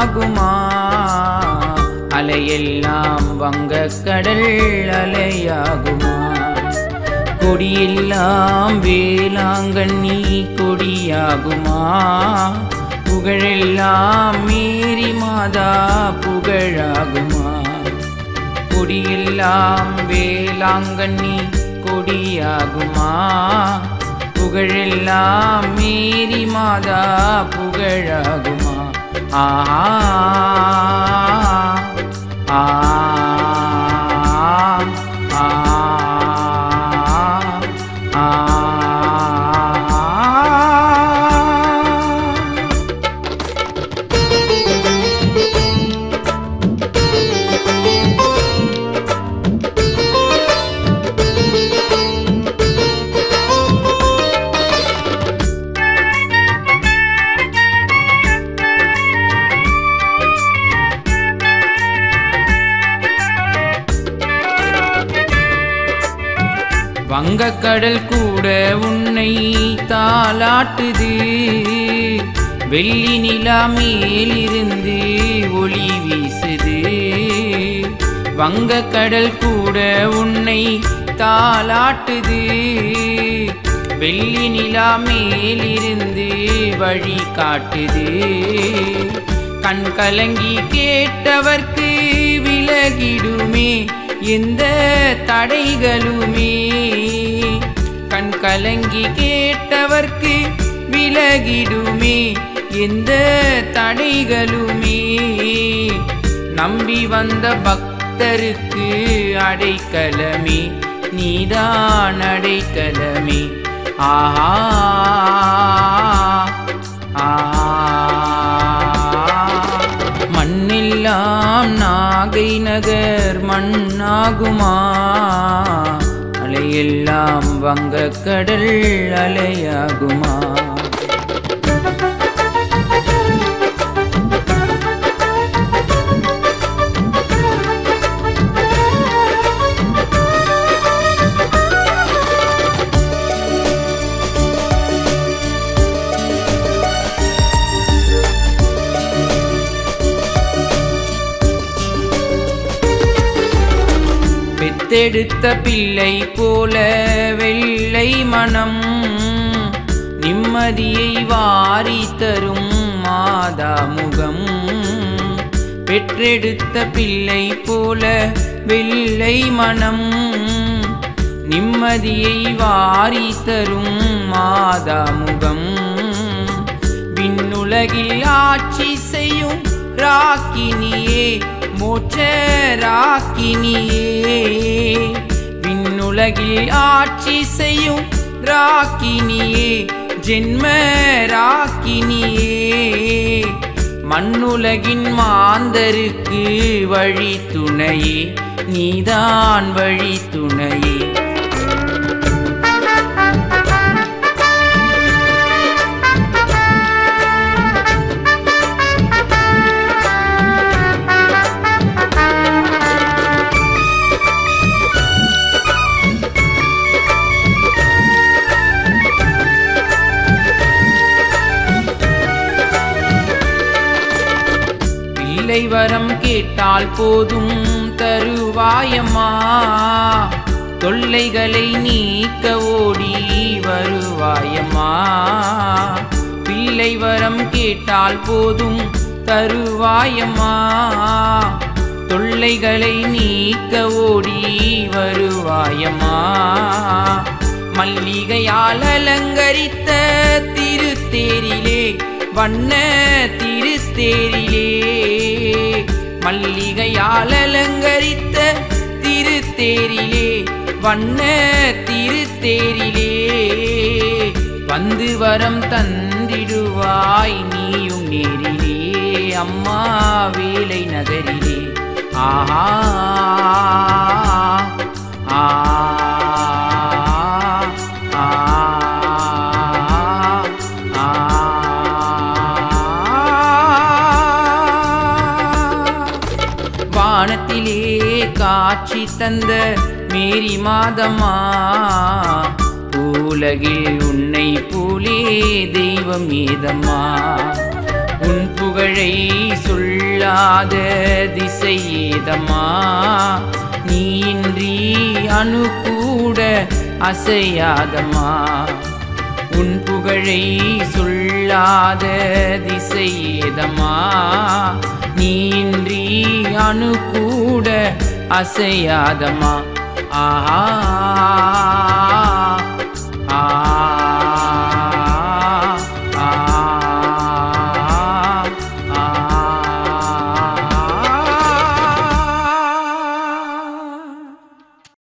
மண்ணாகுமா? அலையெல்லாம் வங்கக்கடல் அலையாகுமா? கொடியெல்லாம் வேளாங்கண்ணி கொடியாகுமா? புகழெல்லாம் மேரி மாதா புகழாகுமா? கொடியெல்லாம் வேளாங்கண்ணி கொடியாகுமா? புகழெல்லாம் மேரி மாதா புகழாகுமா? ஆஹா ஆ வங்கக்கடல் கூட உன்னை தாலாட்டுது, வெள்ளி நிலா மேலிருந்து ஒளி வீசுது. வங்கக்கடல் கூட உன்னை தாலாட்டுது, வெள்ளி நிலா மேலிருந்து வழி காட்டுது. கண் கலங்கி கேட்டவர்க்கு விலகிடுமே எந்த தடைகளுமே? கண் கலங்கி கேட்டவர்க்கு விலகிடுமே எந்த தடைகளுமே? நம்பி வந்த பக்தருக்கு அடைக்கலமே, நீதான் அடைக்கலமே. ஆஹா மண்ணெல்லாம் நாகை நகர் மண்ணாகுமா? அலையெல்லாம் வங்கக்கடல் அலையாகுமா? பெத்தெடுத்த பிள்ளை போல வெள்ளை மனம், நிம்மதியை வாரி தரும் மாதா முகம். பெற்றெடுத்த பிள்ளை போல வெள்ளை மனம், நிம்மதியை வாரி தரும் மாதா முகம். விண்ணுலகில் ஆட்சி செய்யும் ராக்கினியே, மோட்ச ராக்கினியே. விண்ணுலகில் ஆட்சி செய்யும் ராக்கினியே, ஜென்ம ராக்கினியே. மண்ணுலகின் மாந்தருக்கு வழி துணையே, நீதான் வழி துணையே. பிள்ளை வரம் கேட்டால் போதும் தருவாயம்மா, தொல்லைகளை நீக்க ஓடி வருவாயம்மா. பிள்ளை வரம் கேட்டால் போதும் தருவாயம்மா, தொல்லைகளை நீக்க ஓடி வருவாயம்மா. மல்லிகையால் அலங்கரித்த திருத்தேரிலே, வண்ண திருத்தேரிலே. மல்லிகையால் அலங்கரித்த திருத்தேரிலே, வண்ண திருத்தேரிலே. வந்து வரம் தந்திடுவாய் நீயும் நேரிலே, அம்மா வேலை நகரிலே. ஆஹா ஆ வானத்திலே காட்சி தந்த மேரி மாதம்மா, உலகில் உன்னை போலே தெய்வம் ஏதம்மா. உன் புகழை சொல்லாத திசை ஏதம்மா நீன்றி அணு கூட அசையாதம்மா உன் புகழை சொல்லாத திசை ஏதம்மா நீன்றி அணு கூட அசையாதம்மா ஆஹா